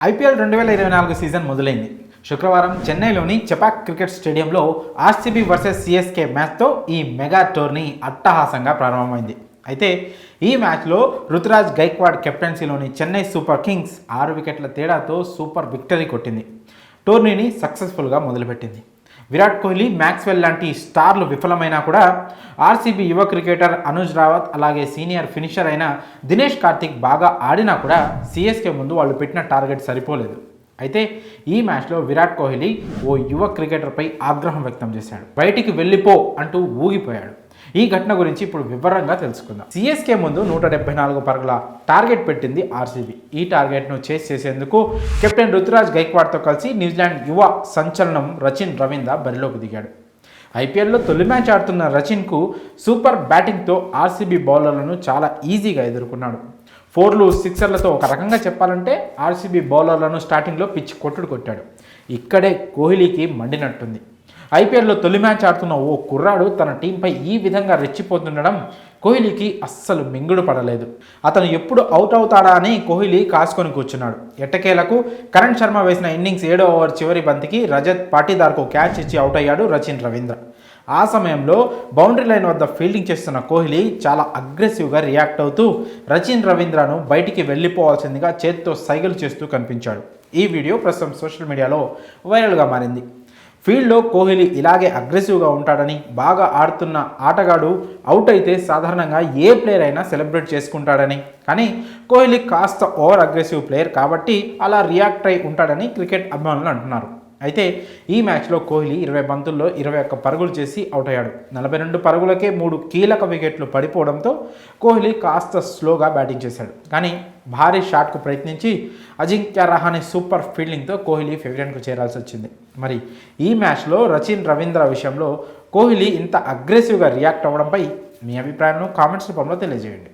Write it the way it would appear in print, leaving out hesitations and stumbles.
IPL 2024 season మొదలైంది. శుక్రవారం చెన్నైలోని చెపాక్ క్రికెట్ స్టేడియంలో ఆర్సీబీ వర్సెస్ సిఎస్కే మ్యాచ్తో ఈ మెగా టోర్నీ అట్టహాసంగా ప్రారంభమైంది. అయితే ఈ మ్యాచ్లో రుతురాజ్ గైక్వాడ్ కెప్టెన్సీలోని చెన్నై సూపర్ కింగ్స్ 6 వికెట్ల తేడాతో సూపర్ విక్టరీ కొట్టింది. టోర్నీని సక్సెస్ఫుల్గా మొదలుపెట్టింది. విరాట్ కోహ్లీ, మ్యాక్స్వెల్ లాంటి స్టార్లు విఫలమైనా కూడా ఆర్సీబీ యువ క్రికెటర్ అనుజ్ రావత్, అలాగే సీనియర్ ఫినిషర్ అయిన దినేష్ కార్తిక్ బాగా ఆడినా కూడా సిఎస్కే ముందు వాళ్ళు పెట్టిన టార్గెట్ సరిపోలేదు. అయితే ఈ మ్యాచ్లో విరాట్ కోహ్లీ ఓ యువ క్రికెటర్పై ఆగ్రహం వ్యక్తం చేశాడు. బయటికి వెళ్ళిపో అంటూ ఊగిపోయాడు. ఈ ఘటన గురించి ఇప్పుడు వివరంగా తెలుసుకుందాం. సిఎస్కే ముందు 174 పరుగుల టార్గెట్ పెట్టింది ఆర్సీబీ. ఈ టార్గెట్ను చేస్ చేసేందుకు కెప్టెన్ రుతురాజ్ గైక్వాడ్తో కలిసి న్యూజిలాండ్ యువ సంచలనం రచిన్ రవీంద్ర బరిలోకి దిగాడు. ఐపీఎల్లో తొలి మ్యాచ్ ఆడుతున్న రచిన్కు సూపర్ బ్యాటింగ్తో ఆర్సీబీ బౌలర్లను చాలా ఈజీగా ఎదుర్కొన్నాడు. 4లు 6లతో ఒక రకంగా చెప్పాలంటే ఆర్సీబీ బౌలర్లను స్టార్టింగ్లో పిచ్ కొట్టాడు. ఇక్కడే కోహ్లీకి మండినట్టుంది. ఐపీఎల్లో తొలి మ్యాచ్ ఆడుతున్న ఓ కుర్రాడు తన టీంపై ఈ విధంగా రెచ్చిపోతుండడం కోహ్లీకి అస్సలు మింగుడు పడలేదు. అతను ఎప్పుడు అవుట్ అవుతాడా అని కోహ్లీ కాసుకొని కూర్చున్నాడు. ఎట్టకేలకు కరణ్ శర్మ వేసిన ఇన్నింగ్స్ 7వ ఓవర్ చివరి బంతికి రజత్ పాటీదార్కు క్యాచ్ ఇచ్చి అవుట్ అయ్యాడు రచిన్ రవీంద్ర. ఆ సమయంలో బౌండరీ లైన్ వద్ద ఫీల్డింగ్ చేస్తున్న కోహ్లీ చాలా అగ్రెసివ్గా రియాక్ట్ అవుతూ రచిన్ రవీంద్రను బయటికి వెళ్ళిపోవాల్సిందిగా చేతితో సైగలు చేస్తూ కనిపించాడు. ఈ వీడియో ప్రస్తుతం సోషల్ మీడియాలో వైరల్గా మారింది. ఫీల్డ్లో కోహ్లీ ఇలాగే అగ్రెసివ్గా ఉంటాడని, బాగా ఆడుతున్న ఆటగాడు అవుట్ అయితే సాధారణంగా ఏ ప్లేయర్ అయినా సెలబ్రేట్ చేసుకుంటాడని, కానీ కోహ్లీ కాస్త ఓవర్ అగ్రెసివ్ ప్లేయర్ కాబట్టి అలా రియాక్ట్ అయి ఉంటాడని క్రికెట్ అభిమానులు అంటున్నారు. అయితే ఈ మ్యాచ్లో కోహ్లీ 20 బంతుల్లో 21 పరుగులు చేసి అవుట్ అయ్యాడు. 42 పరుగులకే 3 కీలక వికెట్లు పడిపోవడంతో కోహ్లీ కాస్త స్లోగా బ్యాటింగ్ చేశాడు. కానీ భారీ షాట్కు ప్రయత్నించి అజింక్య రహానే సూపర్ ఫీల్డింగ్తో కోహ్లీ ఫేవరెట్కు చేరాల్సి వచ్చింది. మరి ఈ మ్యాచ్లో రచిన్ రవీంద్ర విషయంలో కోహ్లీ ఇంత అగ్రెసివ్గా రియాక్ట్ అవ్వడంపై మీ అభిప్రాయాలను కామెంట్స్ రూపంలో తెలియజేయండి.